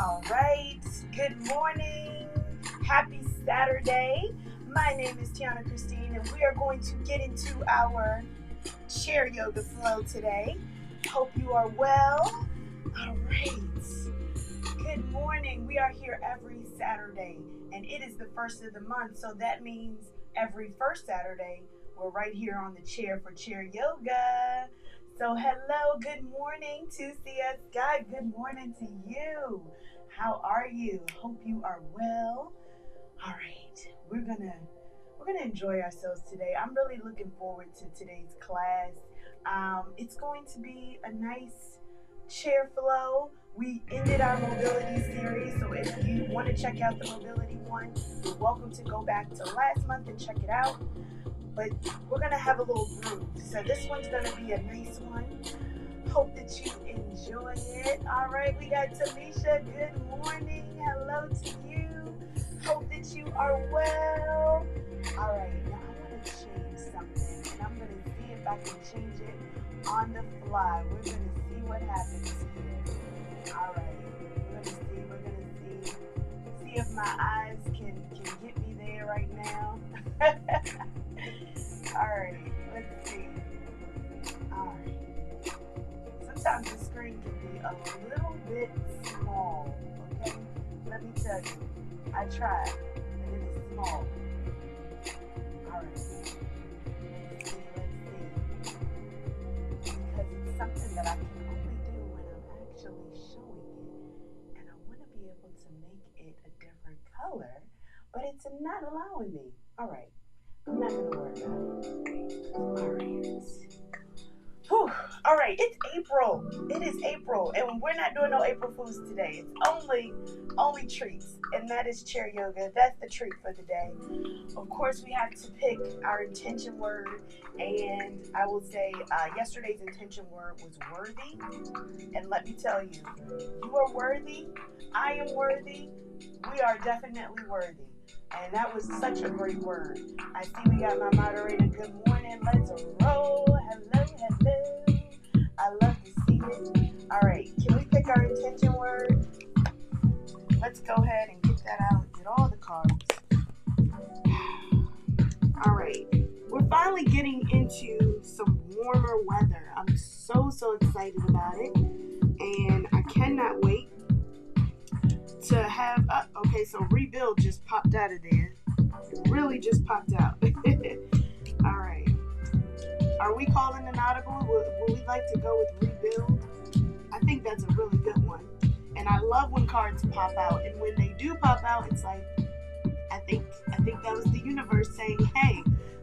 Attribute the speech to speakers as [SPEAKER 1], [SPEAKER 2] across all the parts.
[SPEAKER 1] All right, good morning. Happy Saturday. My name is Tianna Christine, and we are going to get into our chair yoga flow today. Hope you are well. All right. Good morning. We are here every Saturday, and it is the first of the month, so that means every first Saturday, we're right here on the chair for chair yoga. So hello, good morning to CS Guy. Good morning to you. How are you? Hope you are well. All right, we're gonna enjoy ourselves today. I'm really looking forward to today's class. It's going to be a nice chair flow. We ended our mobility series, so if you want to check out the mobility one, you're welcome to go back to last month and check it out. But we're gonna have a little groove. So this one's gonna be a nice one. Hope that you enjoy it. All right, we got Tamisha. Good morning. Hello to you. Hope that you are well. All right, now I want to change something, and I'm gonna see if I can change it on the fly. We're gonna see what happens here. All right, we're gonna see if my eyes can get me there right now. All right, let's see. All right. Sometimes the screen can be a little bit small, okay? Let me tell you, I tried, but it is small. All right. Let's see. Because it's something that I can only do when I'm actually showing it. And I want to be able to make it a different color, but it's not allowing me. All right. I'm not going to worry about it. All right. Whew. All right, it's April. It is April, and we're not doing no April Fools today. It's only treats, and that is chair yoga. That's the treat for the day. Of course, we have to pick our intention word, and I will say yesterday's intention word was worthy. And let me tell you, you are worthy. I am worthy. We are definitely worthy. And that was such a great word. I see we got my moderator. Good morning. Let's roll. Hello, hello. I love to see it. All right. Can we pick our intention word? Let's go ahead and get that out. Get all the cards. All right. We're finally getting into some warmer weather. I'm so excited about it. And I cannot wait to have, okay, so rebuild just popped out of there. It really just popped out. All right. Are we calling an audible? Will we like to go with rebuild? I think that's a really good one. And I love when cards pop out. And when they do pop out, it's like, I think that was the universe saying, hey,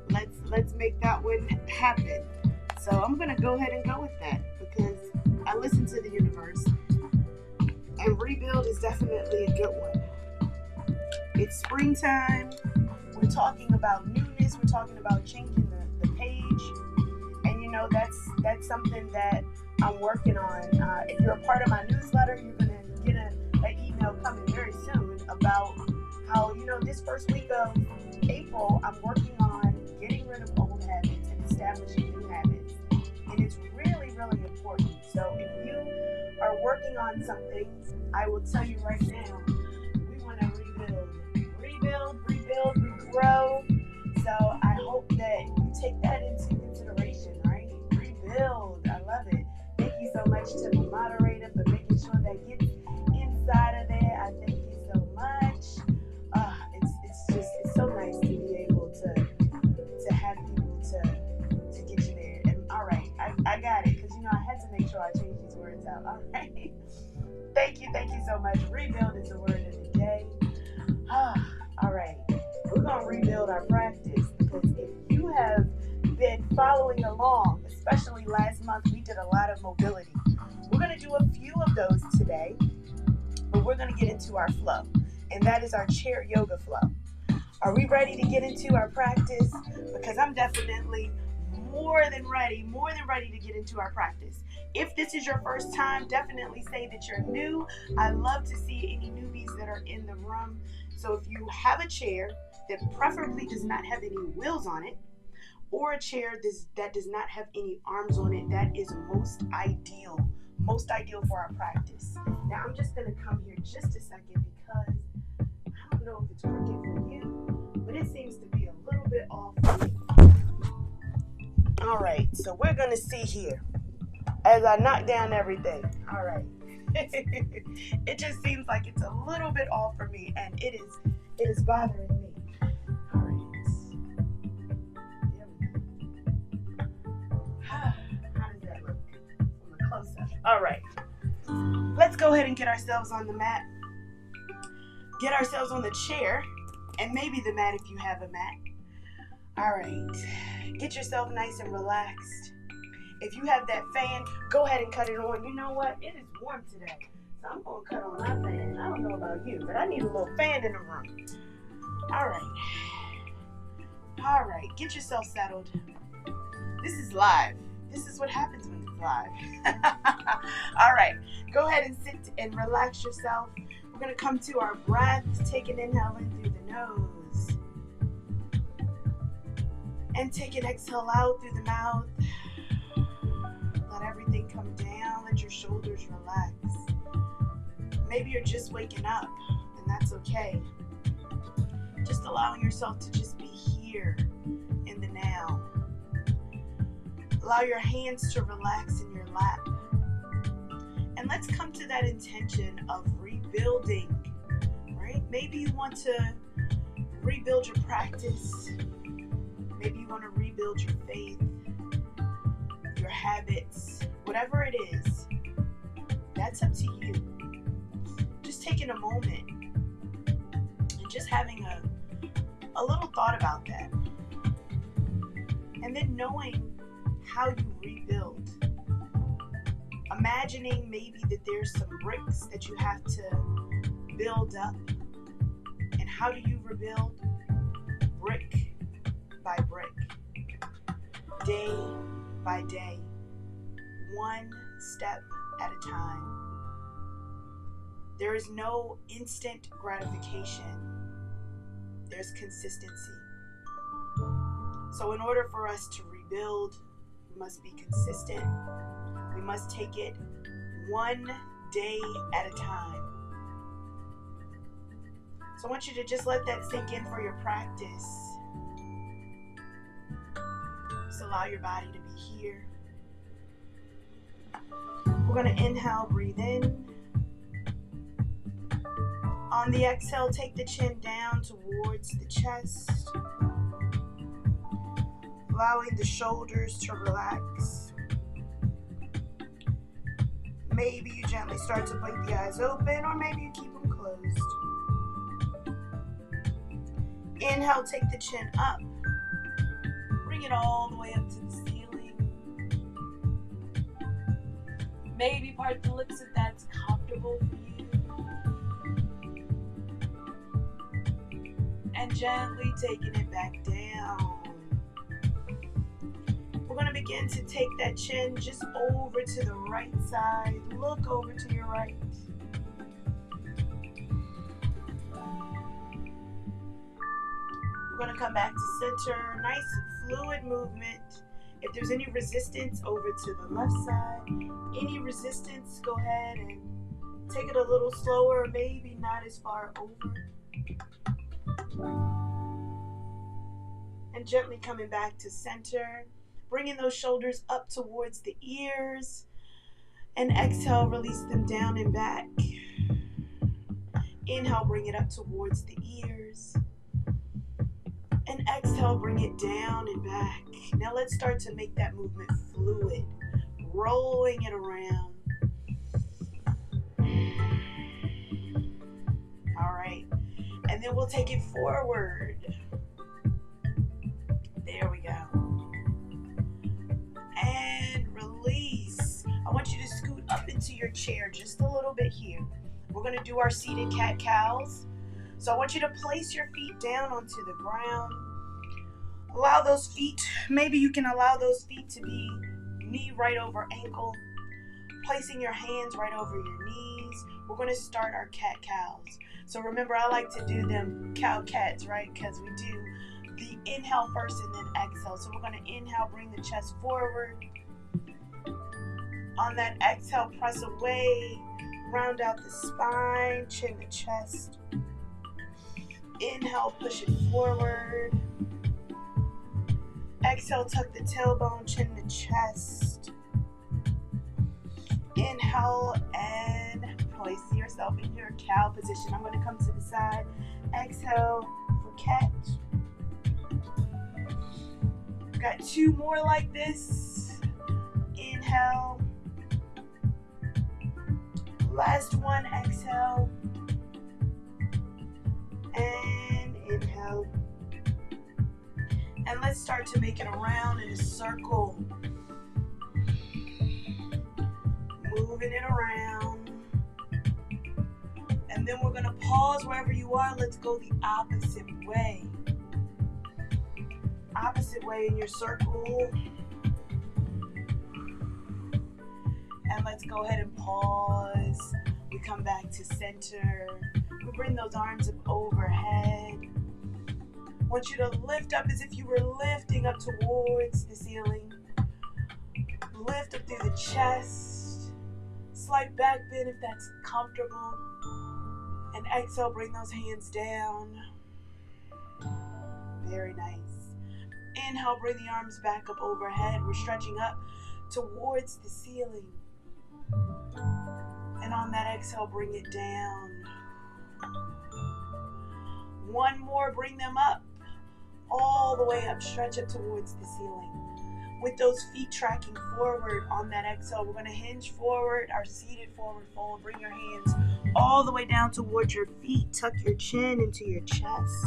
[SPEAKER 1] let's make that one happen. So I'm going to go ahead and go with that because I listen to the universe. And rebuild is definitely a good one. It's springtime. We're talking about newness. We're talking about changing the page. And you know, that's something that I'm working on. If you're a part of my newsletter, you're going to get an email coming very soon about how, you know, this first week of April, I'm working on getting rid of old habits and establishing new habits. And it's really important. So if you are working on something, I will tell you right now, we want to rebuild, regrow. So I hope that you take that into consideration, right? Rebuild. I love it. Thank you so much to the moderator for making sure that gets inside of there. I thank you so much. It's so nice to be able to have people to get you there. And all right, I got it because I had to make sure I change these words out. All right. Thank you so much. Rebuild is the word of the day. All right. We're going to rebuild our practice because if you have been following along, especially last month, we did a lot of mobility. We're going to do a few of those today, but we're going to get into our flow, and that is our chair yoga flow. Are we ready to get into our practice? Because I'm definitely more than ready to get into our practice. If this is your first time, definitely say that you're new. I love to see any newbies that are in the room. So if you have a chair that preferably does not have any wheels on it, or a chair that does not have any arms on it, that is most ideal most ideal for our practice. Now I'm just going to come here just a second because I don't know if it's crooked for you, but it seems to be a little bit off for me. All right, so we're going to see here as I knock down everything. All right. It just seems like it's a little bit off for me, and it is bothering me. All right. There we go. How does that look from a close-up? All right. Let's go ahead and get ourselves on the mat. Get ourselves on the chair, and maybe the mat if you have a mat. All right. Get yourself nice and relaxed. If you have that fan, go ahead and cut it on. You know what? It is warm today, so I'm going to cut on my fan. I don't know about you, but I need a little fan in the room. All right. Get yourself settled. This is live. This is what happens when it's live. All right. Go ahead and sit and relax yourself. We're going to come to our breath. Take an inhale in through the nose. And take an exhale out through the mouth. Let everything come down. Let your shoulders relax. Maybe you're just waking up, and that's okay. Just allowing yourself to just be here in the now. Allow your hands to relax in your lap. And let's come to that intention of rebuilding, right? Maybe you want to rebuild your practice. Maybe you want to rebuild your faith, your habits, whatever it is. That's up to you. Just taking a moment and just having a little thought about that. And then knowing how you rebuild. Imagining maybe that there's some bricks that you have to build up. And how do you rebuild? Brick by brick. Day by day. One step at a time. There is no instant gratification. There's consistency. So in order for us to rebuild, we must be consistent. We must take it one day at a time. So I want you to just let that sink in for your practice. Just allow your body to be here. We're going to inhale, breathe in. On the exhale, take the chin down towards the chest. Allowing the shoulders to relax. Maybe you gently start to blink the eyes open, or maybe you keep them closed. Inhale, take the chin up. Bring it all the way up to the ceiling. Maybe part the lips if that's comfortable for you. And gently taking it back down. We're going to begin to take that chin just over to the right side. Look over to your right. We're going to come back to center. Nice fluid movement. If there's any resistance, over to the left side. Any resistance, go ahead and take it a little slower, maybe not as far over. And gently coming back to center. Bringing those shoulders up towards the ears. And exhale, release them down and back. Inhale, bring it up towards the ears. And exhale, bring it down and back. Now let's start to make that movement fluid. Rolling it around. All right. And then we'll take it forward. There we go. And release. I want you to scoot up into your chair just a little bit here. We're going to do our seated cat-cows. So I want you to place your feet down onto the ground. Allow those feet, maybe you can allow those feet to be knee right over ankle. Placing your hands right over your knees. We're going to start our cat-cows. So remember, I like to do them cow-cats, right? Because we do the inhale first and then exhale. So we're going to inhale, bring the chest forward. On that exhale, press away. Round out the spine, chin to chest. Inhale, push it forward. Exhale, tuck the tailbone, chin to chest. Inhale and place yourself in your cow position. I'm going to come to the side. Exhale for cat. Got 2 more like this. Inhale. Last one, exhale. And inhale. And let's start to make it around in a circle. Moving it around. And then we're going to pause wherever you are. Let's go the opposite way. Opposite way in your circle. And let's go ahead and pause. We come back to center. We bring those arms up overhead. I want you to lift up as if you were lifting up towards the ceiling. Lift up through the chest. Slight back bend if that's comfortable. And exhale, bring those hands down. Very nice. Inhale, bring the arms back up overhead. We're stretching up towards the ceiling. And on that exhale, bring it down. One more, bring them up. All the way up, stretch up towards the ceiling. With those feet tracking forward on that exhale, we're going to hinge forward, our seated forward fold. Bring your hands all the way down towards your feet. Tuck your chin into your chest.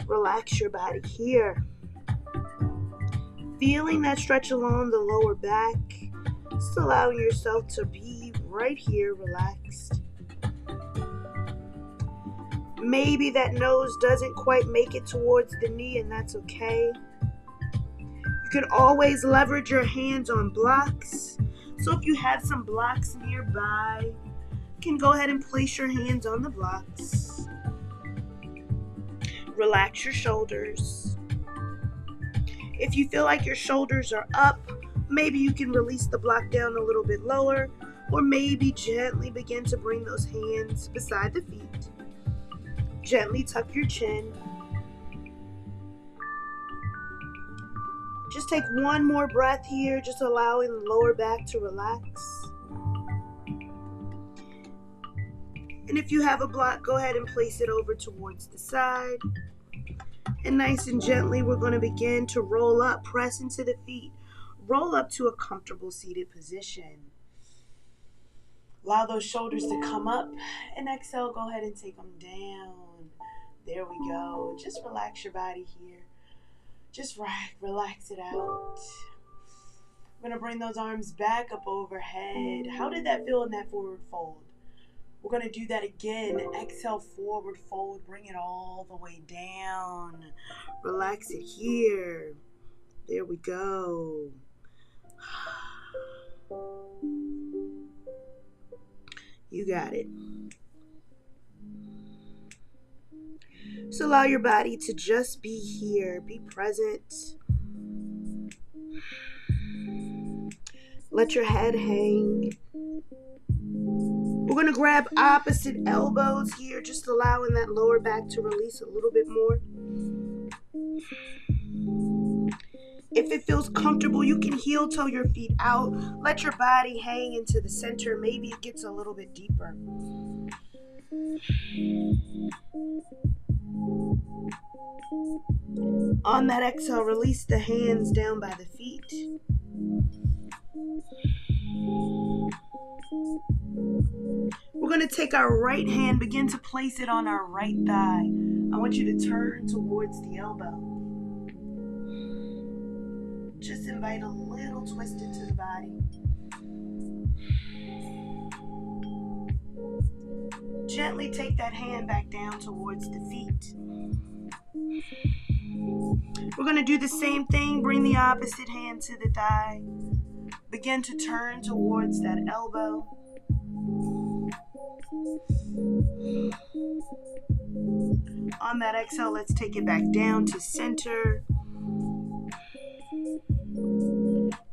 [SPEAKER 1] Relax your body here. Feeling that stretch along the lower back. Just allowing yourself to be right here, relaxed. Maybe that nose doesn't quite make it towards the knee, and that's okay. You can always leverage your hands on blocks. So if you have some blocks nearby, you can go ahead and place your hands on the blocks. Relax your shoulders. If you feel like your shoulders are up, maybe you can release the block down a little bit lower, or maybe gently begin to bring those hands beside the feet. Gently tuck your chin. Just take one more breath here, just allowing the lower back to relax. And if you have a block, go ahead and place it over towards the side. And nice and gently, we're going to begin to roll up, press into the feet. Roll up to a comfortable seated position. Allow those shoulders to come up. And exhale, go ahead and take them down. There we go. Just relax your body here. Just relax it out. We're going to bring those arms back up overhead. How did that feel in that forward fold? We're going to do that again. Exhale, forward fold. Bring it all the way down. Relax it here. There we go. You got it. So allow your body to just be here. Be present. Let your head hang. We're going to grab opposite elbows here, just allowing that lower back to release a little bit more. If it feels comfortable, you can heel toe your feet out. Let your body hang into the center. Maybe it gets a little bit deeper. On that exhale, release the hands down by the feet. We're going to take our right hand, begin to place it on our right thigh. I want you to turn towards the elbow. Just invite a little twist into the body. Gently take that hand back down towards the feet. We're going to do the same thing. Bring the opposite hand to the thigh. Begin to turn towards that elbow. On that exhale, let's take it back down to center.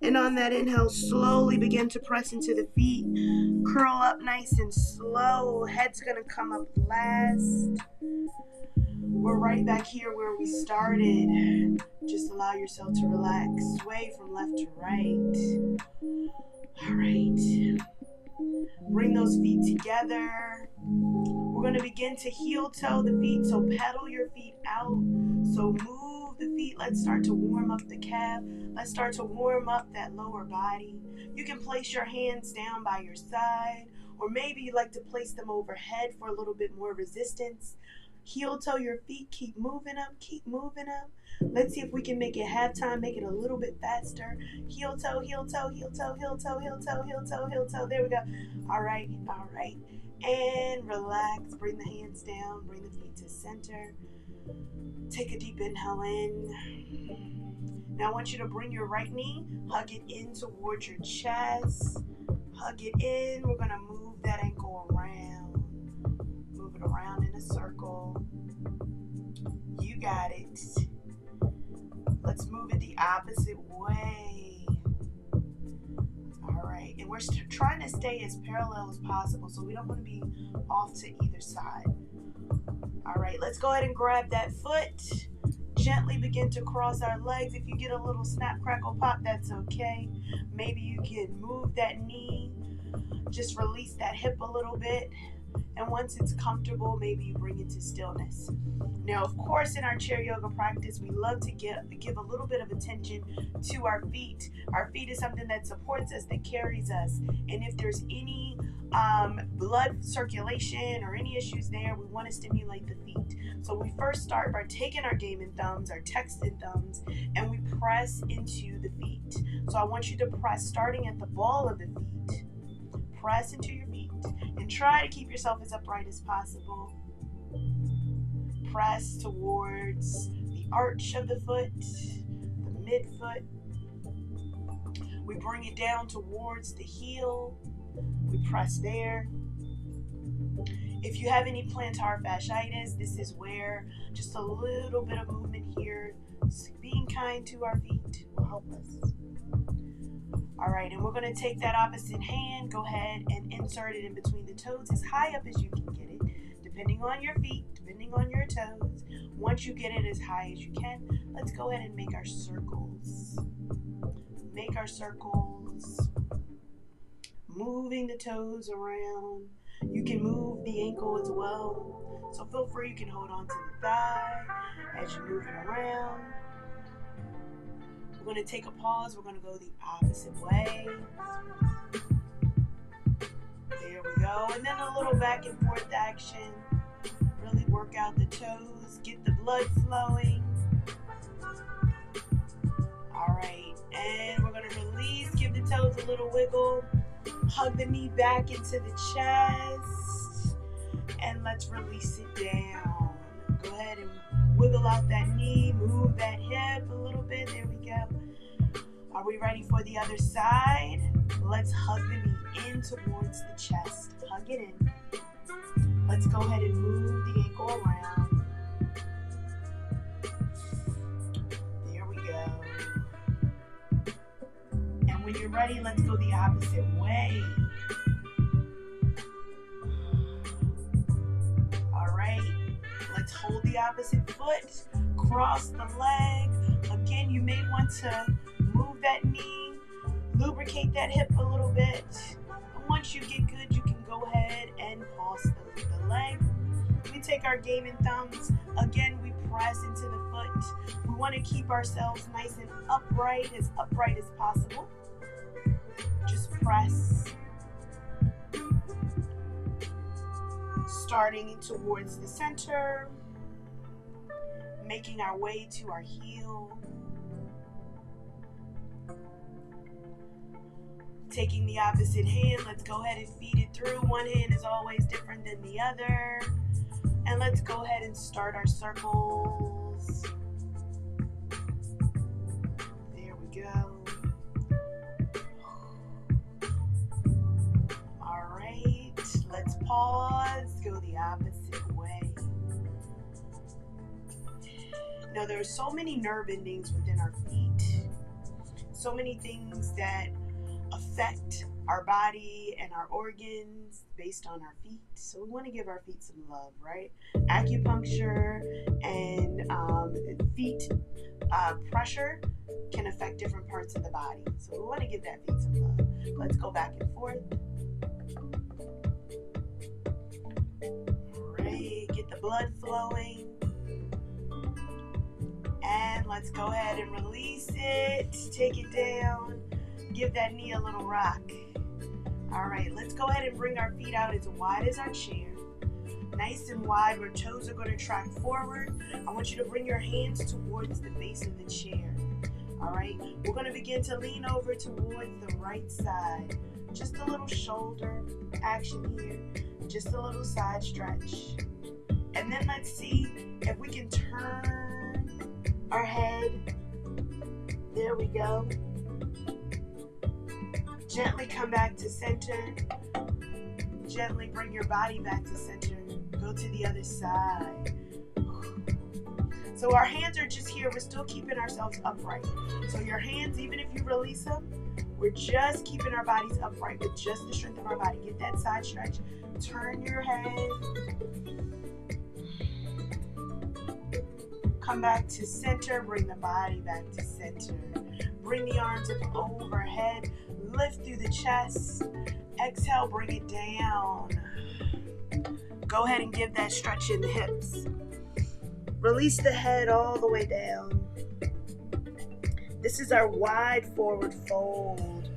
[SPEAKER 1] And on that inhale, slowly begin to press into the feet. Curl up nice and slow. Head's going to come up last. We're right back here where we started. Just allow yourself to relax. Sway from left to right. All right. Bring those feet together. We're going to begin to heel toe the feet. So pedal your feet out. So move the feet. Let's start to warm up the calf. Let's start to warm up that lower body. You can place your hands down by your side, or maybe you like to place them overhead for a little bit more resistance. Heel toe your feet. Keep moving up. Keep moving up. Let's see if we can make it half time. Make it a little bit faster. Heel toe, heel toe, heel toe, heel toe, heel toe, heel toe, heel toe. There we go. All right. All right. And relax. Bring the hands down. Bring the feet to center. Take a deep inhale in. Now I want you to bring your right knee, hug it in towards your chest. Hug it in. We're going to move that ankle around. Move it around in a circle. You got it. Let's move it the opposite way. All right. And we're trying to stay as parallel as possible, so we don't want to be off to either side. All right. Let's go ahead and grab that foot. Gently begin to cross our legs. If you get a little snap, crackle, pop, that's okay. Maybe you can move that knee. Just release that hip a little bit. And once it's comfortable, maybe you bring it to stillness. Now, of course, in our chair yoga practice, we love to give a little bit of attention to our feet. Our feet is something that supports us, that carries us. And if there's any blood circulation or any issues there, we want to stimulate the feet. So we first start by taking our Damon thumbs, our Texan thumbs, and we press into the feet. So I want you to press starting at the ball of the feet. Press into your feet and try to keep yourself as upright as possible. Press towards the arch of the foot, the midfoot. We bring it down towards the heel. We press there. If you have any plantar fasciitis, this is where just a little bit of movement here, being kind to our feet, will help us. All right, and we're going to take that opposite hand, go ahead and insert it in between the toes as high up as you can get it, depending on your feet, depending on your toes. Once you get it as high as you can, let's go ahead and make our circles. Make our circles, moving the toes around. You can move the ankle as well, so feel free. You can hold on to the thigh as you move it around. We're going to take a pause. We're going to go the opposite way. There we go. And then a little back and forth action. Really work out the toes. Get the blood flowing. All right. And we're going to release. Give the toes a little wiggle. Hug the knee back into the chest. And let's release it down. Go ahead and wiggle out that knee. Move that hip a little bit. There we go. Are we ready for the other side? Let's hug the knee in towards the chest. Hug it in. Let's go ahead and move the ankle around. There we go. And when you're ready, let's go the opposite way. All right. Let's hold the opposite foot. Cross the leg. Again, you may want to move that knee, lubricate that hip a little bit. And once you get good, you can go ahead and pause the leg. We take our Damon thumbs. Again, we press into the foot. We want to keep ourselves nice and upright as possible. Just press. Starting towards the center. Making our way to our heel. Taking the opposite hand, let's go ahead and feed it through. One hand is always different than the other. And let's go ahead and start our circles. There we go. All right, let's pause, go the opposite way. Now there are so many nerve endings within our feet. so many things that affect our body and our organs based on our feet. So we want to give our feet some love, right? Acupuncture and feet pressure can affect different parts of the body. So we want to give that feet some love. Let's go back and forth. All right, get the blood flowing. And let's go ahead and release it. Take it down. Give that knee a little rock. All right, let's go ahead and bring our feet out as wide as our chair. Nice and wide, where toes are going to track forward. I want you to bring your hands towards the base of the chair. All right, we're going to begin to lean over towards the right side. Just a little shoulder action here. Just a little side stretch. And then let's see if we can turn our head. There we go. Gently come back to center. Gently bring your body back to center. Go to the other side. So our hands are just here. We're still keeping ourselves upright. So your hands, even if you release them, we're just keeping our bodies upright with just the strength of our body. Get that side stretch. Turn your head. Come back to center. Bring the body back to center. Bring the arms up overhead. Lift through the chest. Exhale, bring it down. Go ahead and give that stretch in the hips. Release the head all the way down. This is our wide forward fold.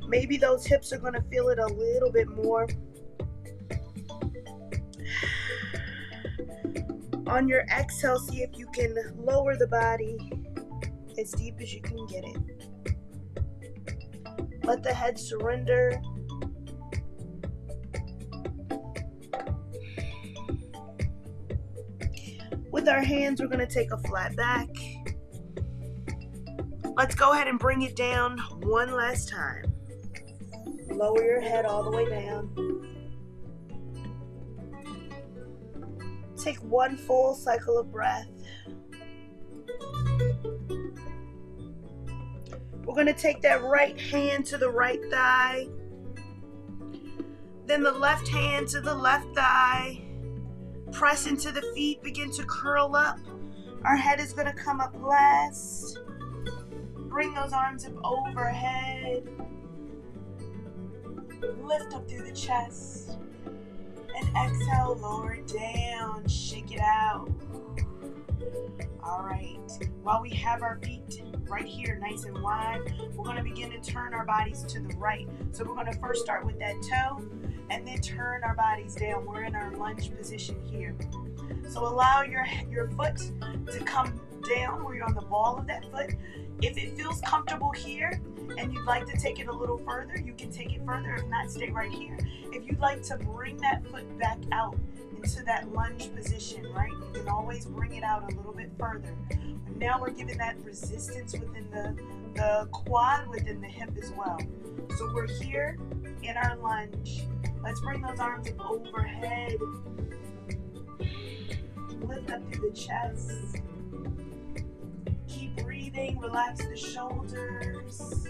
[SPEAKER 1] Maybe those hips are going to feel it a little bit more. On your exhale, see if you can lower the body as deep as you can get it. Let the head surrender. With our hands, we're going to take a flat back. Let's go ahead and bring it down one last time. Lower your head all the way down. Take one full cycle of breath. We're going to take that right hand to the right thigh. Then the left hand to the left thigh. Press into the feet, begin to curl up. Our head is going to come up last. Bring those arms up overhead. Lift up through the chest. And exhale, lower it down, shake it out. All right, while we have our feet right here nice and wide, we're going to begin to turn our bodies to the right. So we're going to first start with that toe and then turn our bodies down. We're in our lunge position here. So allow your foot to come down where you're on the ball of that foot. If it feels comfortable here and you'd like to take it a little further, you can take it further. If not, stay right here. If you'd like to bring that foot back out into that lunge position, right? You can always bring it out a little bit further. And now we're giving that resistance within the quad, within the hip as well. So we're here in our lunge. Let's bring those arms up overhead. Lift up through the chest. Keep breathing, relax the shoulders.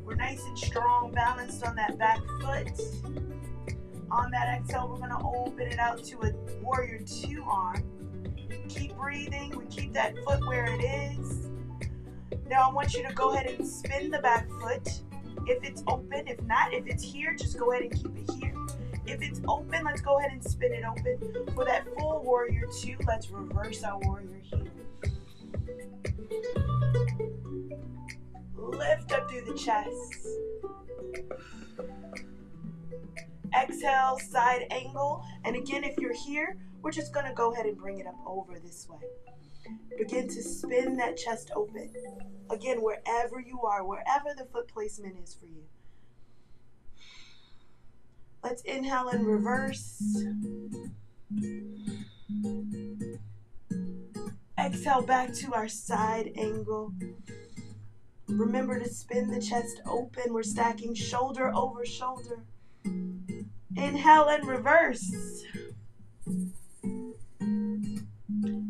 [SPEAKER 1] We're nice and strong, balanced on that back foot. On that exhale, we're going to open it out to a warrior two arm. Keep breathing. We keep that foot where it is. Now I want you to go ahead and spin the back foot if it's open. If not, if it's here, just go ahead and keep it here. If it's open, let's go ahead and spin it open. For that full warrior two, let's reverse our warrior here. Lift up through the chest. Exhale, side angle. And again, if you're here, we're just going to go ahead and bring it up over this way. Begin to spin that chest open. Again, wherever you are, wherever the foot placement is for you. Let's inhale and reverse. Exhale back to our side angle. Remember to spin the chest open. We're stacking shoulder over shoulder. Inhale and reverse.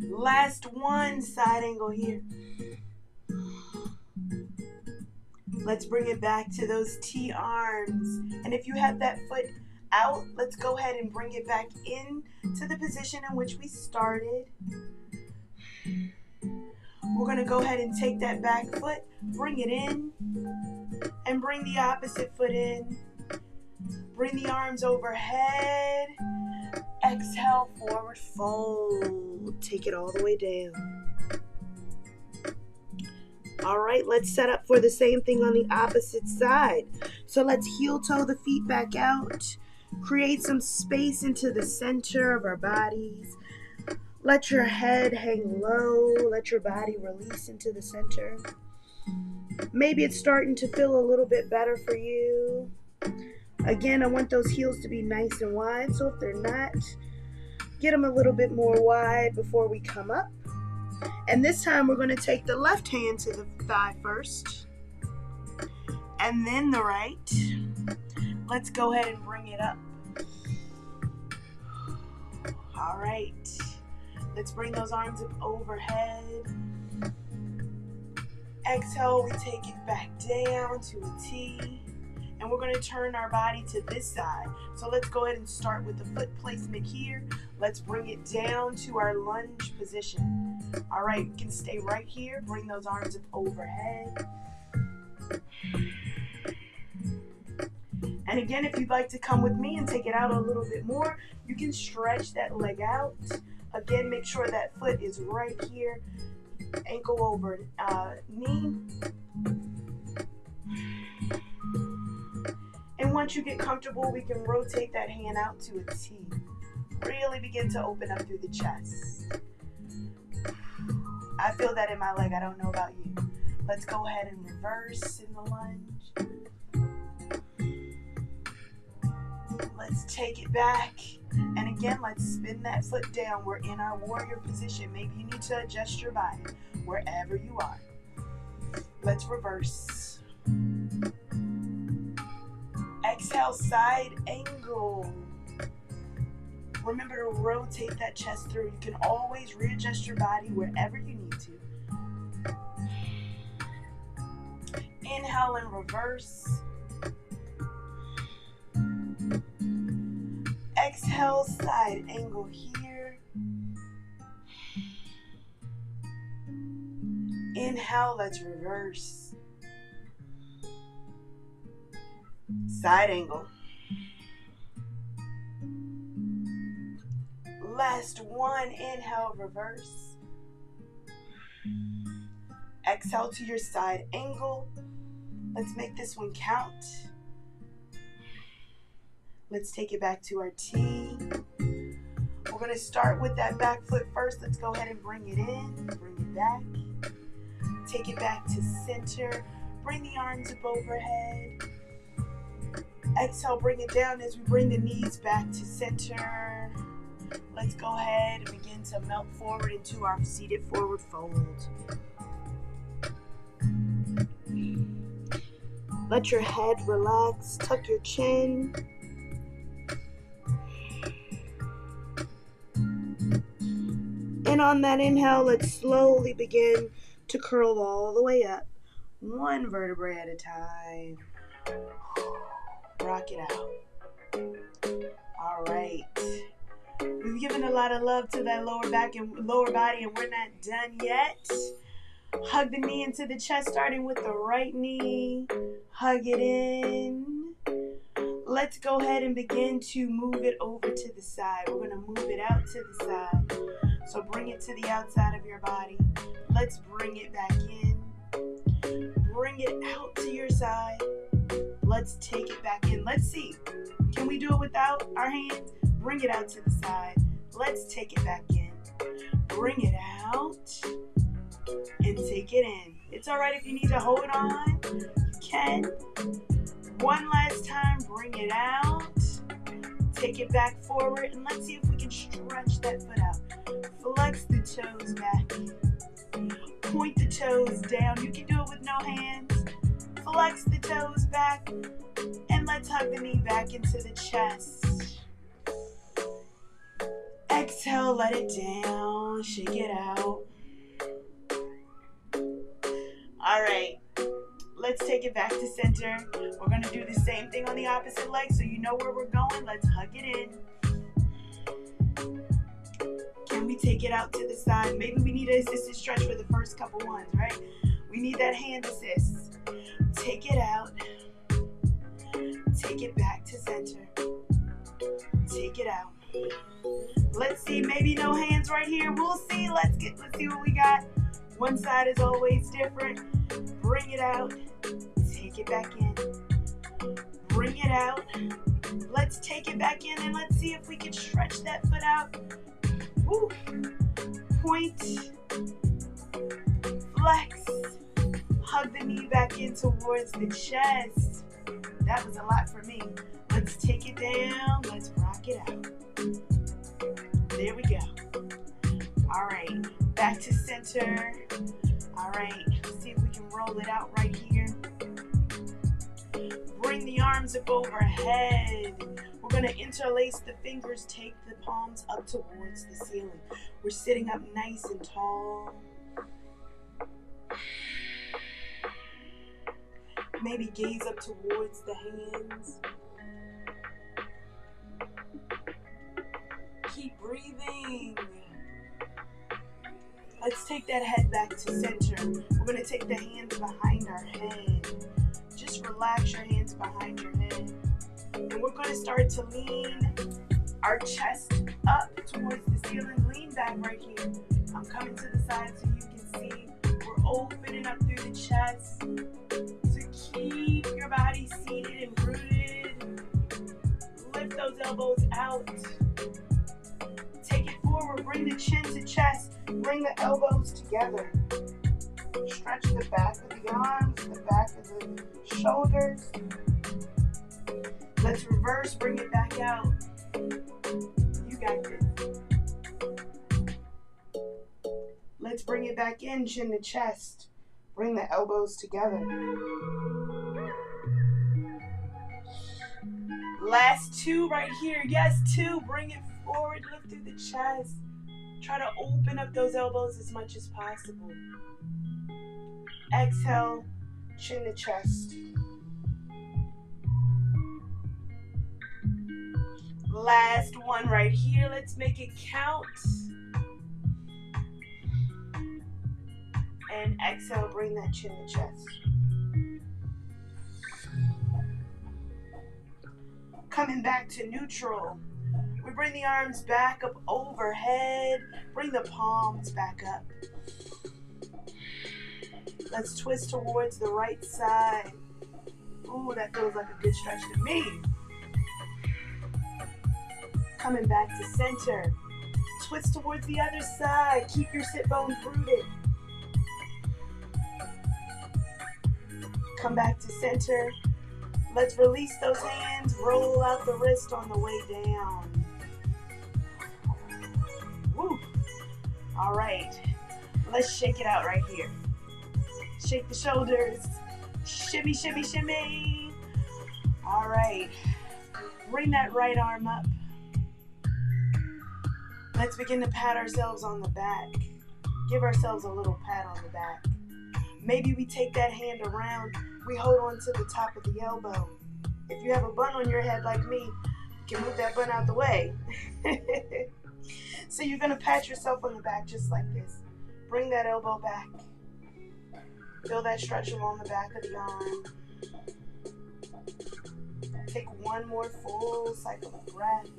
[SPEAKER 1] Last one, side angle here. Let's bring it back to those T arms. And if you have that foot out, let's go ahead and bring it back in to the position in which we started. We're going to go ahead and take that back foot, bring it in, and bring the opposite foot in. Bring the arms overhead. Exhale, forward fold. Take it all the way down. All right, let's set up for the same thing on the opposite side. So let's heel toe the feet back out. Create some space into the center of our bodies. Let your head hang low. Let your body release into the center. Maybe it's starting to feel a little bit better for you. Again, I want those heels to be nice and wide. So if they're not, get them a little bit more wide before we come up. And this time we're going to take the left hand to the thigh first. And then the right. Let's go ahead and bring it up. All right. Let's bring those arms up overhead. Exhale, we take it back down to a T. And we're going to turn our body to this side. So let's go ahead and start with the foot placement here. Let's bring it down to our lunge position. All right, we can stay right here. Bring those arms up overhead. And again, if you'd like to come with me and take it out a little bit more, you can stretch that leg out. Again, make sure that foot is right here. Ankle over knee. And once you get comfortable, we can rotate that hand out to a T. Really begin to open up through the chest. I feel that in my leg. I don't know about you. Let's go ahead and reverse in the lunge. Let's take it back. And again, let's spin that foot down. We're in our warrior position. Maybe you need to adjust your body wherever you are. Let's reverse. Exhale, side angle. Remember to rotate that chest through. You can always readjust your body wherever you need to. Inhale and reverse. Exhale, side angle here. Inhale, let's reverse. Side angle. Last one, inhale, reverse. Exhale to your side angle. Let's make this one count. Let's take it back to our T. We're going to start with that back foot first. Let's go ahead and bring it in, bring it back. Take it back to center. Bring the arms up overhead. Exhale, bring it down as we bring the knees back to center. Let's go ahead and begin to melt forward into our seated forward fold. Let your head relax, tuck your chin. And on that inhale, let's slowly begin to curl all the way up, one vertebrae at a time. Rock it out. All right. We've given a lot of love to that lower back and lower body, and we're not done yet. Hug the knee into the chest, starting with the right knee. Hug it in. Let's go ahead and begin to move it over to the side. We're going to move it out to the side. So bring it to the outside of your body. Let's bring it back in. Bring it out to your side. Let's take it back in. Let's see. Can we do it without our hands? Bring it out to the side. Let's take it back in. Bring it out and take it in. It's all right if you need to hold on. You can. One last time. Bring it out. Take it back forward. And let's see if we can stretch that foot out. Flex the toes back. Point the toes down. You can do it with no hands. Flex the toes back. And let's hug the knee back into the chest. Exhale, let it down. Shake it out. All right. Let's take it back to center. We're going to do the same thing on the opposite leg so you know where we're going. Let's hug it in. Can we take it out to the side? Maybe we need an assisted stretch for the first couple ones, right? We need that hand assist. Take it out. Take it back to center. Take it out. Let's see, maybe no hands right here. We'll see. Let's see what we got. One side is always different. Bring it out. Take it back in. Bring it out. Let's take it back in and let's see if we can stretch that foot out. Woo. Point. Flex. Hug the knee back in towards the chest. That was a lot for me. Let's take it down. Let's rock it out. There we go. All right. Back to center. All right. Let's see if we can roll it out right here. Bring the arms up overhead. We're going to interlace the fingers. Take the palms up towards the ceiling. We're sitting up nice and tall. Maybe gaze up towards the hands. Keep breathing. Let's take that head back to center. We're going to take the hands behind our head. Just relax your hands behind your head. And we're going to start to lean our chest up towards the ceiling. Lean back right here. I'm coming to the side so you can see. We're opening up through the chest. So keep your body seated and rooted. Lift those elbows out. Take it forward. Bring the chin to chest. Bring the elbows together. Stretch the back of the arms, the back of the shoulders. Let's reverse. Bring it back out. You got this. Let's bring it back in, chin to chest. Bring the elbows together. Last two right here. Yes, two. Bring it forward. Lift through the chest. Try to open up those elbows as much as possible. Exhale, chin to chest. Last one right here. Let's make it count. And exhale, bring that chin to chest. Coming back to neutral. We bring the arms back up overhead. Bring the palms back up. Let's twist towards the right side. Ooh, that feels like a good stretch to me. Coming back to center. Twist towards the other side. Keep your sit bones rooted. Come back to center. Let's release those hands. Roll out the wrist on the way down. Woo. All right. Let's shake it out right here. Shake the shoulders. Shimmy, shimmy, shimmy. All right. Bring that right arm up. Let's begin to pat ourselves on the back. Give ourselves a little pat on the back. Maybe we take that hand around. We hold on to the top of the elbow. If you have a bun on your head like me, you can move that bun out the way. So you're going to pat yourself on the back just like this. Bring that elbow back. Feel that stretch along the back of the arm. Take one more full cycle of breath.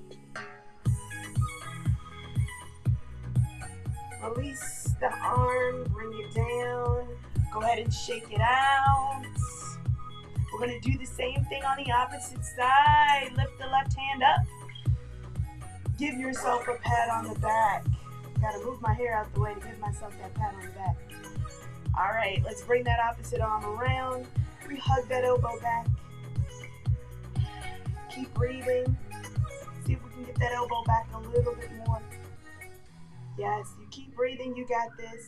[SPEAKER 1] Release the arm, bring it down. Go ahead and shake it out. We're going to do the same thing on the opposite side. Lift the left hand up. Give yourself a pat on the back. Got to move my hair out the way to give myself that pat on the back. All right, let's bring that opposite arm around. We hug that elbow back. Keep breathing. See if we can get that elbow back a little bit more. Yes, you keep breathing. You got this.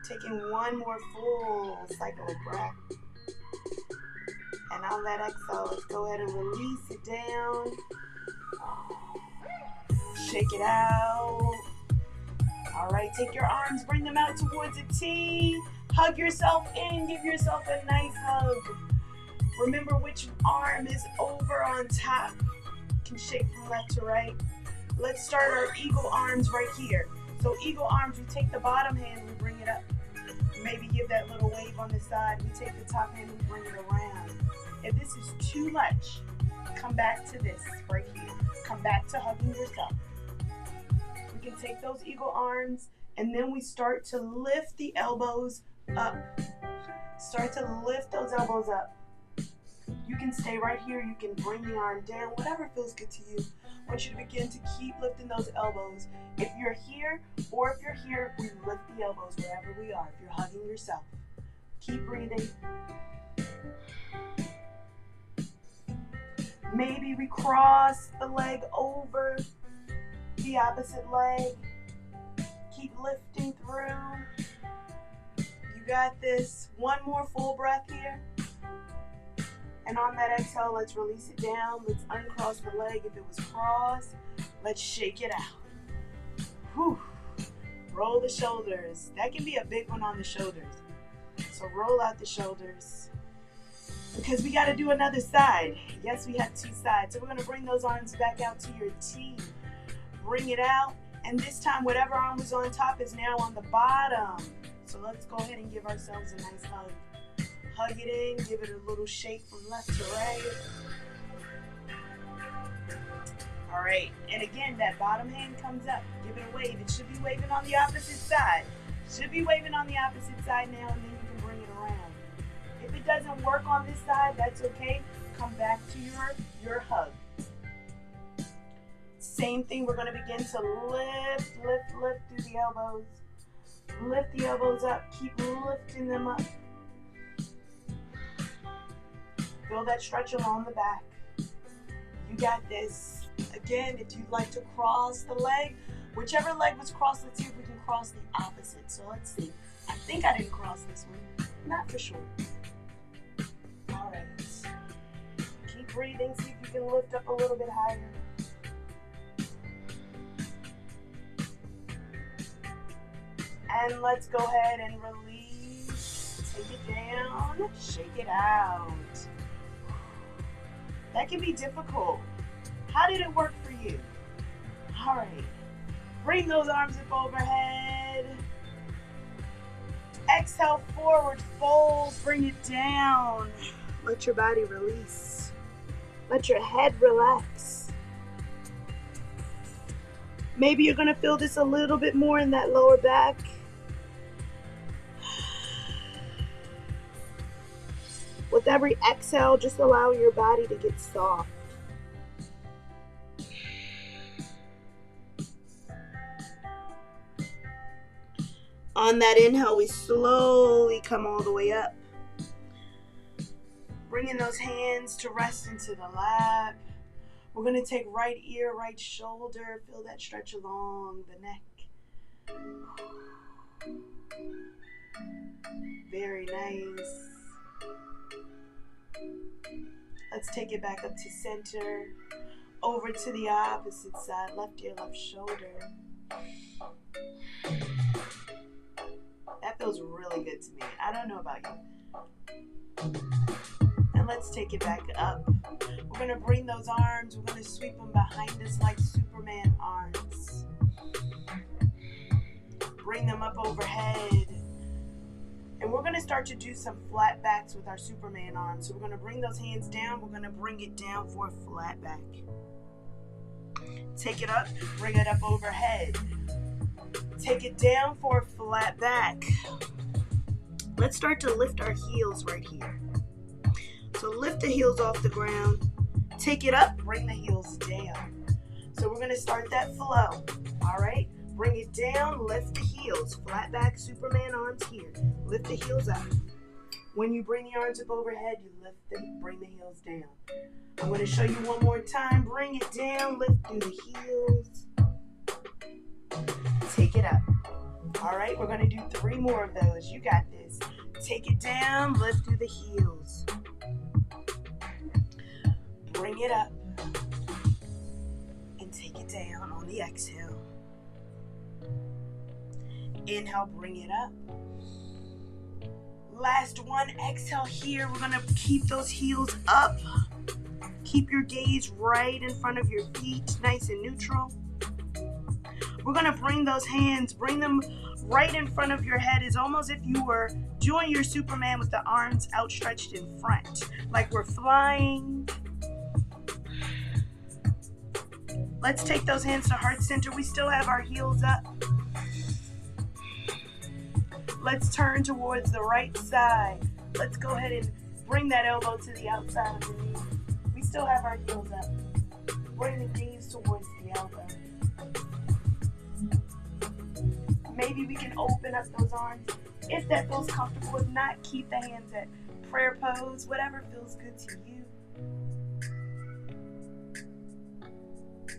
[SPEAKER 1] Taking one more full cycle of breath. And on that exhale, let's go ahead and release it down. Shake it out. All right, take your arms, bring them out towards a T. Hug yourself in, give yourself a nice hug. Remember which arm is over on top. You can shake from left to right. Let's start our eagle arms right here. So eagle arms, we take the bottom hand, we bring it up. Maybe give that little wave on the side. We take the top hand, we bring it around. If this is too much, come back to this right here. Come back to hugging yourself. We can take those eagle arms, and then we start to lift the elbows up. Start to lift those elbows up. You can stay right here. You can bring the arm down, whatever feels good to you. I want you to begin to keep lifting those elbows. If you're here or if you're here, we lift the elbows wherever we are. If you're hugging yourself, keep breathing. Maybe we cross the leg over the opposite leg. Keep lifting through. You got this. One more full breath here. And on that exhale, let's release it down. Let's uncross the leg. If it was crossed, let's shake it out. Whew. Roll the shoulders. That can be a big one on the shoulders. So roll out the shoulders. Because we got to do another side. Yes, we have two sides. So we're going to bring those arms back out to your T. Bring it out. And this time, whatever arm was on top is now on the bottom. So let's go ahead and give ourselves a nice hug. Hug it in, give it a little shake from left to right. All right, and again, that bottom hand comes up. Give it a wave. It should be waving on the opposite side. Should be waving on the opposite side now, and then you can bring it around. If it doesn't work on this side, that's okay. Come back to your hug. Same thing, we're gonna begin to lift through the elbows. Lift the elbows up, keep lifting them up. Feel that stretch along the back. You got this. Again, if you'd like to cross the leg, whichever leg was crossed, let's see if we can cross the opposite. So let's see. I think I didn't cross this one. Not for sure. All right. Keep breathing. See if you can lift up a little bit higher. And let's go ahead and release. Take it down. Shake it out. That can be difficult. How did it work for you? All right. Bring those arms up overhead. Exhale, forward fold. Bring it down. Let your body release. Let your head relax. Maybe you're going to feel this a little bit more in that lower back. With every exhale, just allow your body to get soft. On that inhale, we slowly come all the way up. Bringing those hands to rest into the lap. We're going to take right ear, right shoulder. Feel that stretch along the neck. Very nice. Let's take it back up to center. Over to the opposite side. Left ear, left shoulder. That feels really good to me. I don't know about you. And let's take it back up. We're going to bring those arms. We're going to sweep them behind us like Superman arms. Bring them up overhead. And we're going to start to do some flat backs with our Superman arms. So we're going to bring those hands down. We're going to bring it down for a flat back. Take it up. Bring it up overhead. Take it down for a flat back. Let's start to lift our heels right here. So lift the heels off the ground. Take it up. Bring the heels down. So we're going to start that flow. All right. Bring it down, lift the heels. Flat back, Superman arms here. Lift the heels up. When you bring the arms up overhead, you bring the heels down. I'm going to show you one more time. Bring it down, lift through the heels. Take it up. All right, we're going to do 3 more of those. You got this. Take it down, lift through the heels. Bring it up. And take it down on the exhale. Inhale, bring it up. Last one, exhale here. We're gonna keep those heels up. Keep your gaze right in front of your feet, nice and neutral. We're gonna bring those hands, bring them right in front of your head. It's almost if you were doing your Superman with the arms outstretched in front, like we're flying. Let's take those hands to heart center. We still have our heels up. Let's turn towards the right side. Let's go ahead and bring that elbow to the outside of the knee. We still have our heels up. Bring the gaze towards the elbow. Maybe we can open up those arms if that feels comfortable. If not, keep the hands at prayer pose, whatever feels good to you.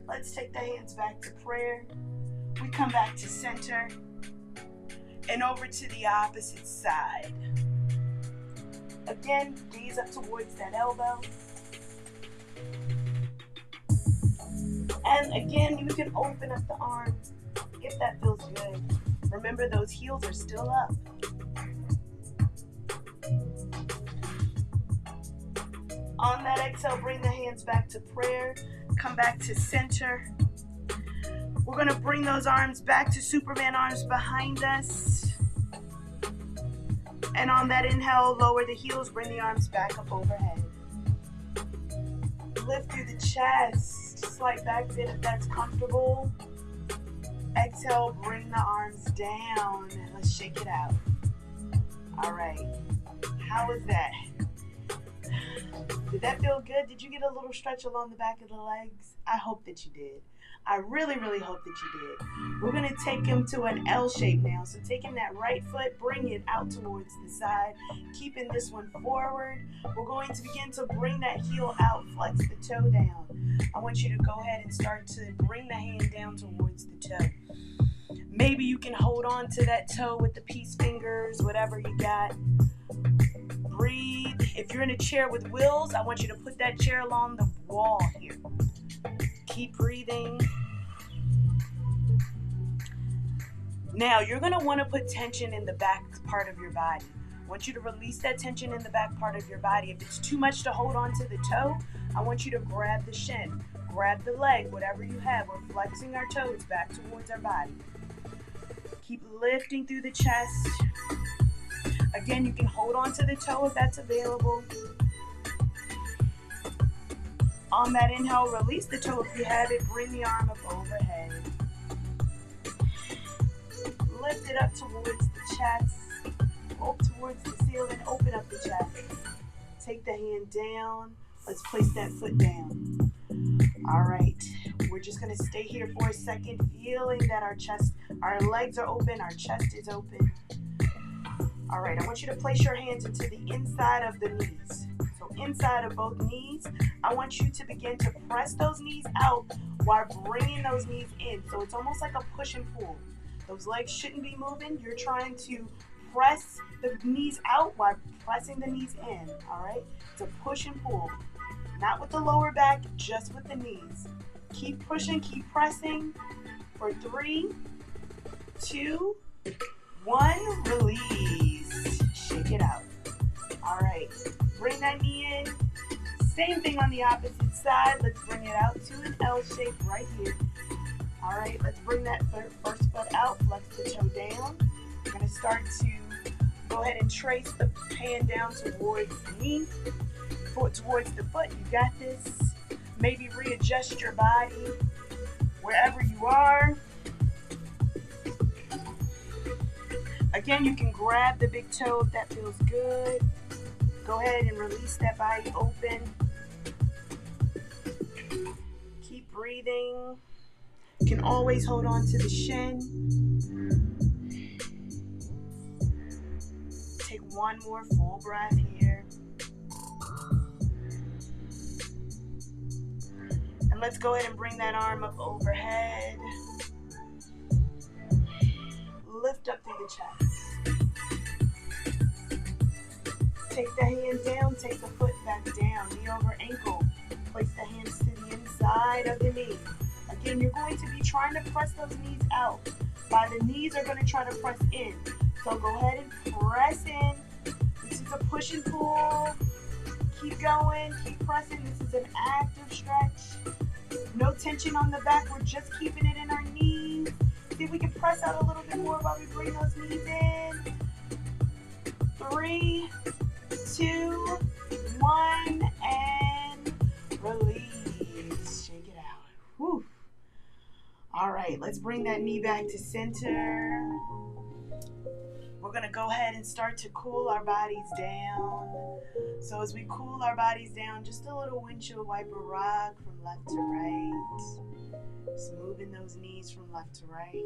[SPEAKER 1] Let's take the hands back to prayer. We come back to center and over to the opposite side. Again, gaze up towards that elbow. And again, you can open up the arms if that feels good. Remember, those heels are still up. On that exhale, bring the hands back to prayer. Come back to center. We're going to bring those arms back to Superman arms behind us. And on that inhale, lower the heels, bring the arms back up overhead. Lift through the chest, slight back bend if that's comfortable. Exhale, bring the arms down. Let's shake it out. All right. How was that? Did that feel good? Did you get a little stretch along the back of the legs? I hope that you did. I really, really hope that you did. We're going to take him to an L shape now. So taking that right foot, bring it out towards the side. Keeping this one forward. We're going to begin to bring that heel out, flex the toe down. I want you to go ahead and start to bring the hand down towards the toe. Maybe you can hold on to that toe with the peace fingers, whatever you got. Breathe. If you're in a chair with wheels, I want you to put that chair along the wall here. Keep breathing. Now, you're going to want to put tension in the back part of your body. I want you to release that tension in the back part of your body. If it's too much to hold on to the toe, I want you to grab the shin, grab the leg, whatever you have. We're flexing our toes back towards our body. Keep lifting through the chest. Again, you can hold on to the toe if that's available. On that inhale, release the toe if you have it. Bring the arm up overhead. Lift it up towards the chest. Up towards the ceiling. Open up the chest. Take the hand down. Let's place that foot down. All right. We're just going to stay here for a second, feeling that our legs are open, our chest is open. All right. I want you to place your hands into the inside of the knees. So inside of both knees, I want you to begin to press those knees out while bringing those knees in. So it's almost like a push and pull. Those legs shouldn't be moving. You're trying to press the knees out while pressing the knees in. All right. It's a push and pull. Not with the lower back, just with the knees. Keep pushing, keep pressing. For 3, 2, 1, release. Shake it out. All right. Bring that knee in. Same thing on the opposite side. Let's bring it out to an L shape right here. All right. Let's bring that first foot out. Flex the toe down. We're going to start to go ahead and trace the hand down towards the knee. Towards the foot. You got this. Maybe readjust your body wherever you are. Again, you can grab the big toe if that feels good. Go ahead and release that body open. Keep breathing. You can always hold on to the shin. Take one more full breath here. And let's go ahead and bring that arm up overhead. Lift up through the chest. Take the hand down, take the foot back down, knee over ankle. Place the hands to the inside of the knee. Again, you're going to be trying to press those knees out By the knees are going to try to press in. So go ahead and press in. This is a push and pull. Keep going, keep pressing. This is an active stretch. No tension on the back. We're just keeping it in our knees. See if we can press out a little bit more while we bring those knees in. 3, 2, 1, and release. Shake it out. Whew. All right, let's bring that knee back to center. We're going to go ahead and start to cool our bodies down. So as we cool our bodies down, just a little windshield wiper rock from left to right. Just moving those knees from left to right.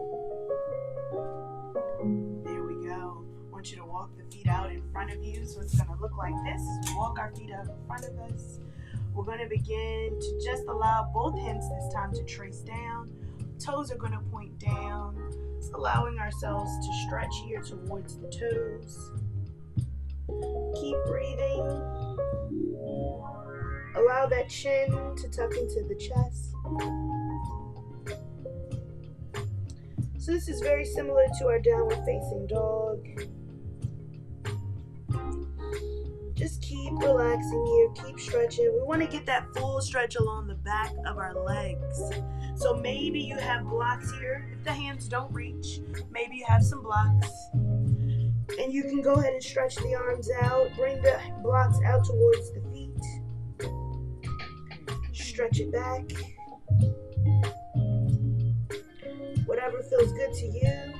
[SPEAKER 1] There we go. I want you to walk the feet out in front of you. So it's going to look like this. Walk our feet out in front of us. We're going to begin to just allow both hands this time to trace down. Toes are going to point down. Just allowing ourselves to stretch here towards the toes. Keep breathing. Allow that chin to tuck into the chest. So this is very similar to our downward facing dog. Just keep relaxing here, keep stretching. We want to get that full stretch along the back of our legs. So maybe you have blocks here. If the hands don't reach, maybe you have some blocks. And you can go ahead and stretch the arms out. Bring the blocks out towards the feet. Stretch it back. Whatever feels good to you.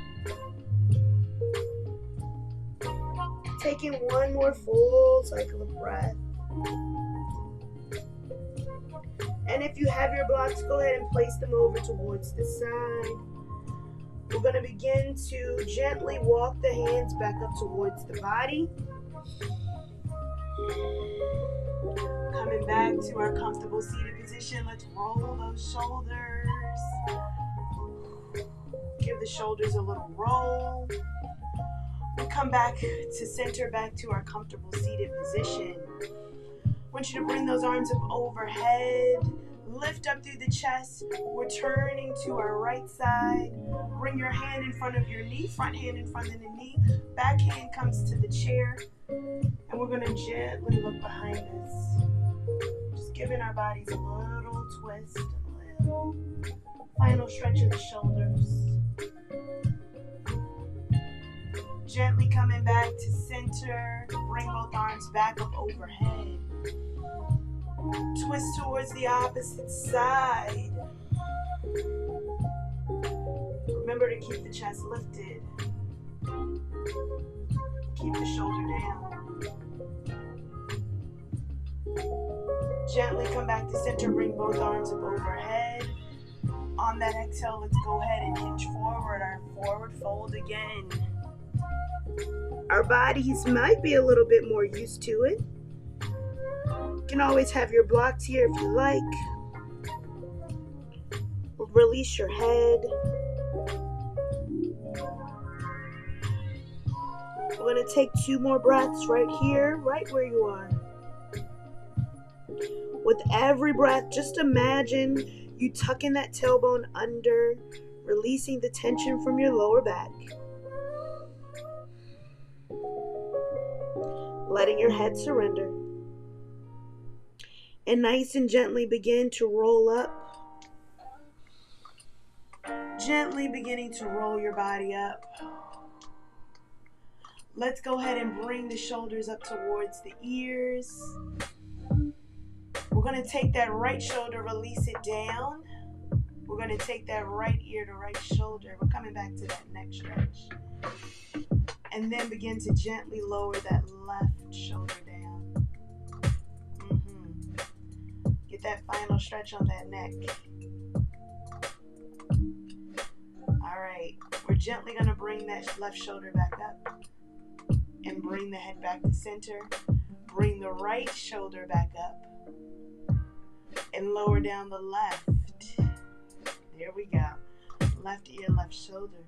[SPEAKER 1] Taking one more full cycle of breath. And if you have your blocks, go ahead and place them over towards the side. We're going to begin to gently walk the hands back up towards the body. Coming back to our comfortable seated position. Let's roll those shoulders. Give the shoulders a little roll. We come back to center, back to our comfortable seated position. I want you to bring those arms up overhead. Lift up through the chest. We're turning to our right side. Bring your hand in front of your knee. Front hand in front of the knee. Back hand comes to the chair. And we're going to gently look behind us. Just giving our bodies a little twist. A little final stretch of the shoulders. Gently coming back to center. Bring both arms back up overhead. Twist towards the opposite side. Remember to keep the chest lifted. Keep the shoulder down. Gently come back to center. Bring both arms up overhead. On that exhale, let's go ahead and hinge forward. Our forward fold again. Our bodies might be a little bit more used to it. You can always have your blocks here if you like. Release your head. We're going to take 2 more breaths right here, right where you are. With every breath, just imagine you tucking that tailbone under, releasing the tension from your lower back. Letting your head surrender. And nice and gently begin to roll up. Gently beginning to roll your body up. Let's go ahead and bring the shoulders up towards the ears. We're going to take that right shoulder, release it down. We're going to take that right ear to right shoulder. We're coming back to that neck stretch. And then begin to gently lower that left shoulder down. Get that final stretch on that neck. All right, we're gently going to bring that left shoulder back up and bring the head back to center. Bring the right shoulder back up and lower down the left. There we go. Left ear, left shoulder.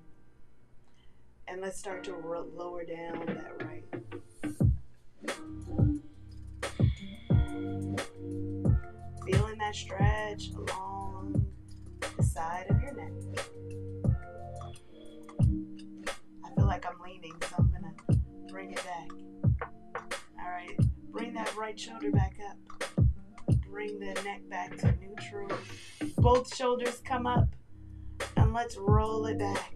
[SPEAKER 1] And let's start to lower down that right. Feeling that stretch along the side of your neck. back. All right, bring that right shoulder back up. Bring the neck back to neutral. Both shoulders come up, and let's roll it back.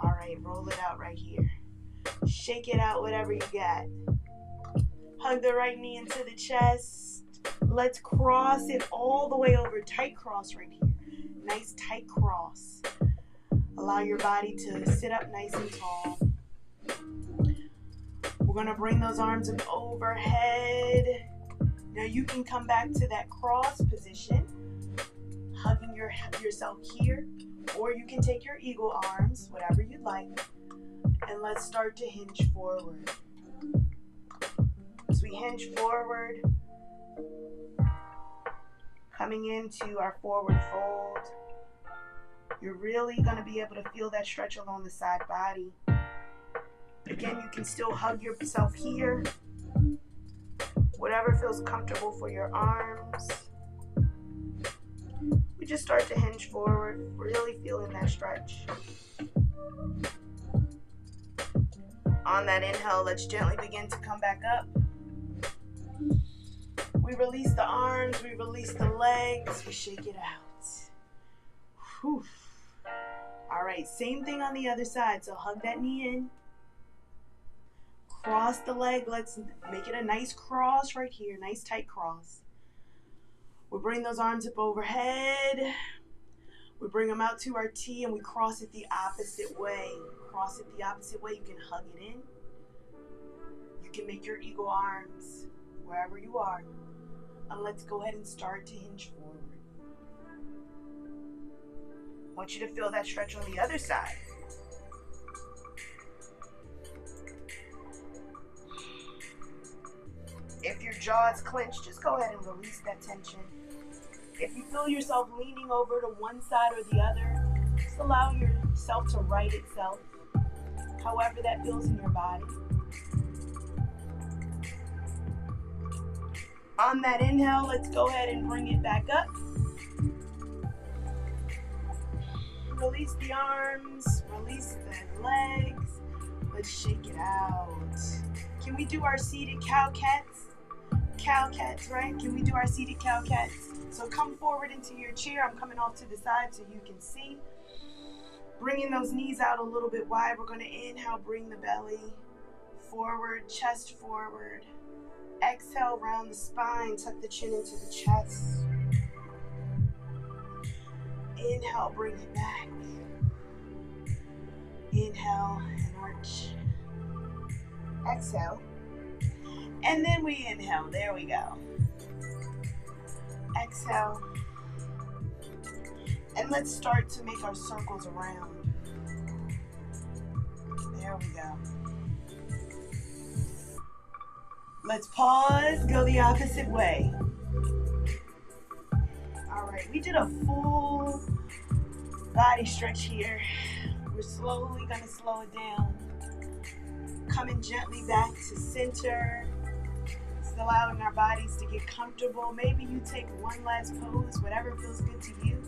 [SPEAKER 1] All right, roll it out right here. Shake it out, whatever you got. Hug the right knee into the chest. Let's cross it all the way over. Tight cross right here. Nice tight cross. Allow your body to sit up nice and tall. We're going to bring those arms up overhead. Now you can come back to that cross position, hugging yourself here, or you can take your eagle arms, whatever you'd like, and let's start to hinge forward. As we hinge forward, coming into our forward fold, you're really going to be able to feel that stretch along the side body. Again, you can still hug yourself here. Whatever feels comfortable for your arms. We just start to hinge forward, really feeling that stretch. On that inhale, let's gently begin to come back up. We release the arms, we release the legs, we shake it out. Whew. All right, same thing on the other side. So hug that knee in. Cross the leg. Let's make it a nice cross right here. Nice tight cross. We bring those arms up overhead. We bring them out to our T and we cross it the opposite way. Cross it the opposite way. You can hug it in. You can make your eagle arms wherever you are. And let's go ahead and start to hinge forward. I want you to feel that stretch on the other side. If your jaw is clenched, just go ahead and release that tension. If you feel yourself leaning over to one side or the other, just allow yourself to right itself, however that feels in your body. On that inhale, let's go ahead and bring it back up. Release the arms, release the legs. Let's shake it out. Can we do our seated cow cats? Cow cats, right? Can we do our seated cow cats? So come forward into your chair. I'm coming off to the side so you can see. Bringing those knees out a little bit wide. We're going to inhale, bring the belly forward, chest forward. Exhale, round the spine, tuck the chin into the chest. Inhale, bring it back. Inhale and arch. Exhale. And then we inhale. There we go. Exhale. And let's start to make our circles around. There we go. Let's pause, go the opposite way. All right, we did a full body stretch here. We're slowly gonna slow it down. Coming gently back to center. Just allowing our bodies to get comfortable. Maybe you take one last pose, whatever feels good to you.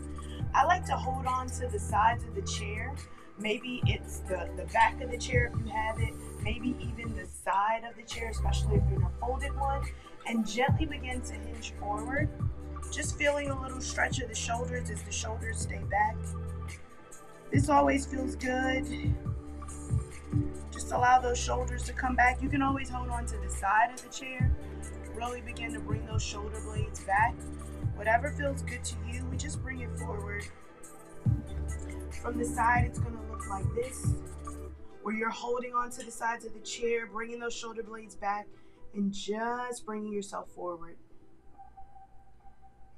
[SPEAKER 1] I like to hold on to the sides of the chair. Maybe it's the back of the chair if you have it. Maybe even the side of the chair, especially if you're in a folded one. And gently begin to hinge forward. Just feeling a little stretch of the shoulders as the shoulders stay back. This always feels good. Just allow those shoulders to come back. You can always hold on to the side of the chair. Really begin to bring those shoulder blades back. Whatever feels good to you, we just bring it forward. From the side, it's going to look like this, where you're holding on to the sides of the chair, bringing those shoulder blades back, and just bringing yourself forward.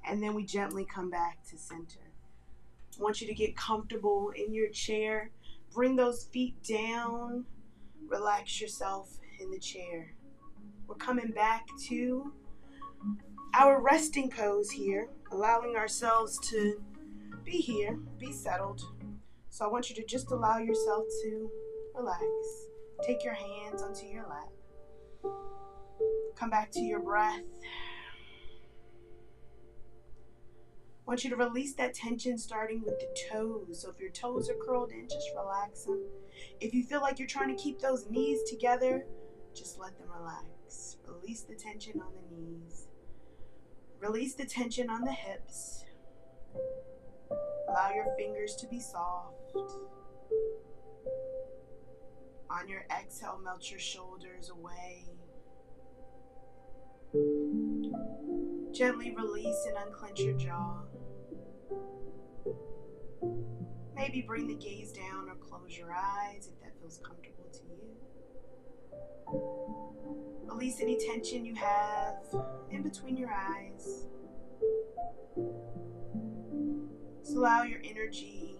[SPEAKER 1] And then we gently come back to center. I want you to get comfortable in your chair. Bring those feet down. Relax yourself in the chair. We're coming back to our resting pose here, allowing ourselves to be here, be settled. So I want you to just allow yourself to relax. Take your hands onto your lap. Come back to your breath. I want you to release that tension starting with the toes. So if your toes are curled in, just relax them. If you feel like you're trying to keep those knees together, just let them relax. Release the tension on the knees. Release the tension on the hips. Allow your fingers to be soft. On your exhale, melt your shoulders away. Gently release and unclench your jaw. Maybe bring the gaze down or close your eyes if that feels comfortable to you. Release any tension you have in between your eyes. Just allow your energy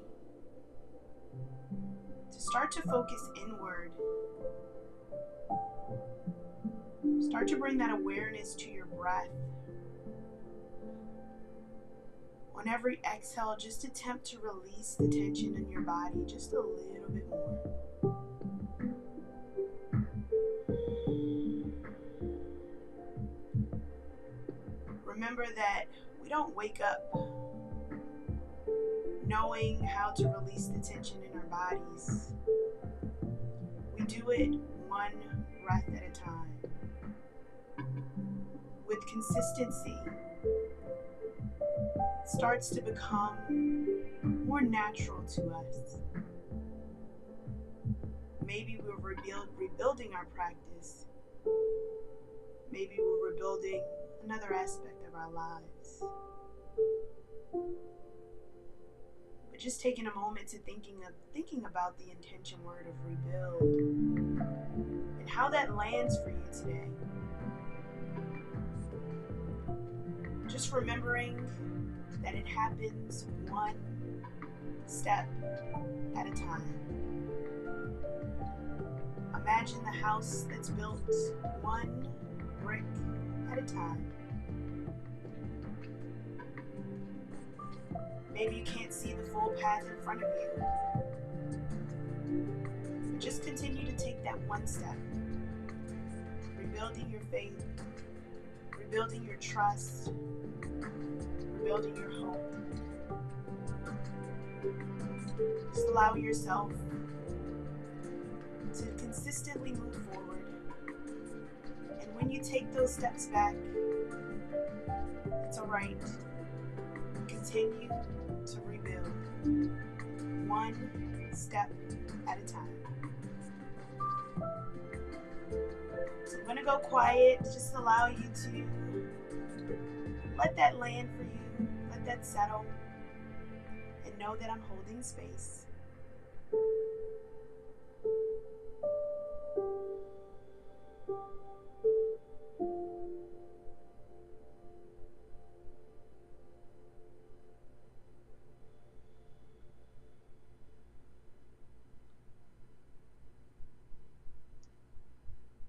[SPEAKER 1] to start to focus inward. Start to bring that awareness to your breath. On every exhale, just attempt to release the tension in your body just a little bit more. Remember that we don't wake up knowing how to release the tension in our bodies. We do it one breath at a time. With consistency, it starts to become more natural to us. Maybe we're rebuilding our practice. Maybe we're rebuilding another aspect of our lives. But just taking a moment to thinking about the intention word of rebuild and how that lands for you today. Just remembering that it happens one step at a time. Imagine the house that's built one brick at a time. Maybe you can't see the full path in front of you. But just continue to take that one step. Rebuilding your faith, rebuilding your trust, rebuilding your hope. Just allow yourself to consistently move forward. And when you take those steps back, it's alright. Continue to rebuild one step at a time. So I'm going to go quiet, just allow you to let that land for you, let that settle, and know that I'm holding space.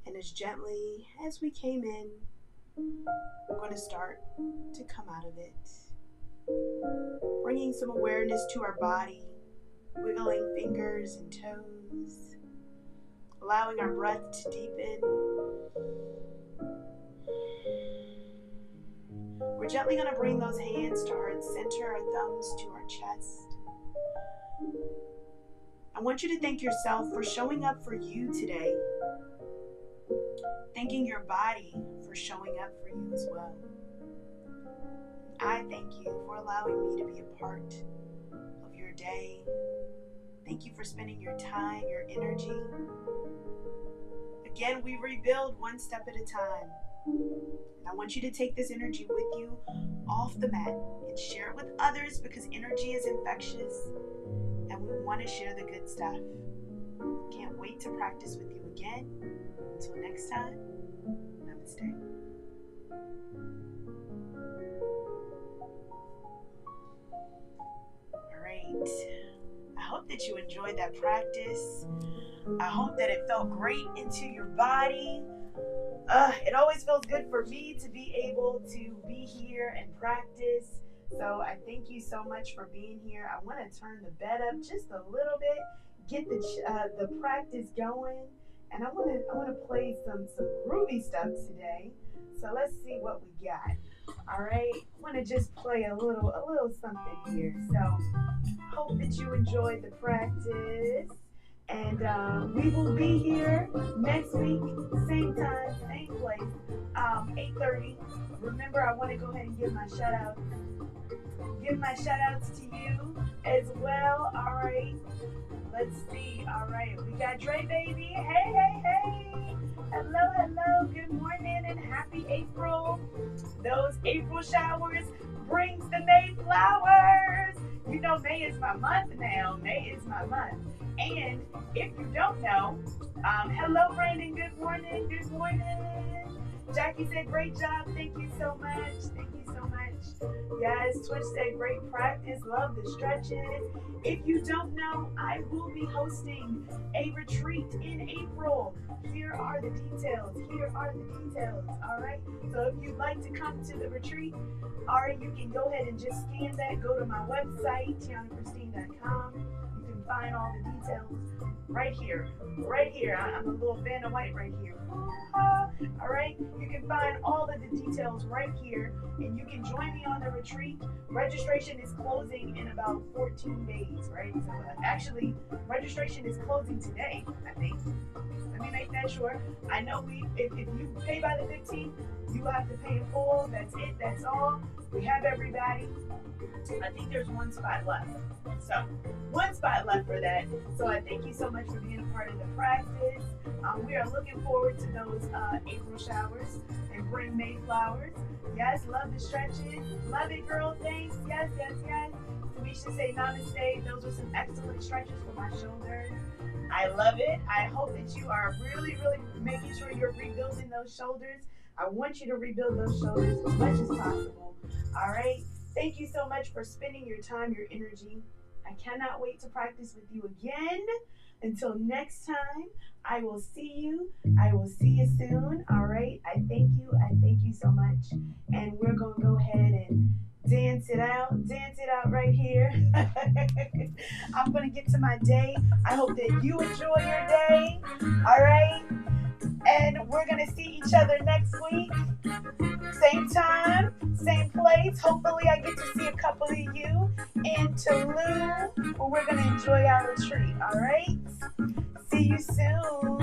[SPEAKER 1] And as gently as we came in, we're going to start to come out of it. Bringing some awareness to our body, wiggling fingers and toes, allowing our breath to deepen. We're gently going to bring those hands to heart center, our thumbs to our chest. I want you to thank yourself for showing up for you today. Thanking your body for showing up for you as well. I thank you for allowing me to be a part of your day. Thank you for spending your time, your energy. Again, we rebuild one step at a time. And I want you to take this energy with you off the mat and share it with others because energy is infectious and we want to share the good stuff. Can't wait to practice with you again. Until next time, namaste. All right. I hope that you enjoyed that practice. I hope that it felt great into your body. It always feels good for me to be able to be here and practice. So I thank you so much for being here. I want to turn the bed up just a little bit, get the practice going. And I want to play some groovy stuff today. So let's see what we got. All right, want to just play a little something here. So hope that you enjoyed the practice, and we will be here next week, same time, same place, 8:30. Remember, I want to go ahead and give my shout out. Give my shout outs to you as well. All right. Let's see. All right. We got Dre Baby. Hey, hey, hey. Hello, hello. Good morning and happy April. Those April showers brings the May flowers. You know, May is my month now. May is my month. And if you don't know, hello, Brandon. Good morning. Good morning. Jackie said, great job. Thank you so much. Thank you so much. Yes, Twitch said, great practice. Love the stretches. If you don't know, I will be hosting a retreat in April. Here are the details. Here are the details. All right. So if you'd like to come to the retreat, all right, you can go ahead and just scan that. Go to my website, TiannaChristineYoga.com. You can find all the details right here. Right here. I'm a little Vanna White right here. All right, you can find all of the details right here, and you can join me on the retreat. Registration is closing in about 14 days, right? So actually, registration is closing today, I think. Let me make that sure. I know if you pay by the 15th, you will have to pay in full. That's it. That's all. We have everybody. I think there's one spot left. So, one spot left for that. So I thank you so much for being a part of the practice. We are looking forward to those April showers and bring May flowers. Yes, love the stretches. Love it, girl. Thanks. Yes, yes, yes. Tamisha say namaste. Those are some excellent stretches for my shoulders. I love it. I hope that you are really, really making sure you're rebuilding those shoulders. I want you to rebuild those shoulders as much as possible. All right. Thank you so much for spending your time, your energy. I cannot wait to practice with you again. Until next time, I will see you. I will see you soon. All right. I thank you. I thank you so much. And we're going to go ahead and dance it out. Dance it out right here. I'm going to get to my day. I hope that you enjoy your day. All right. And we're going to see each other next week. Same time, same place. Hopefully I get to see a couple of you in Tulum, where we're going to enjoy our retreat. All right? See you soon.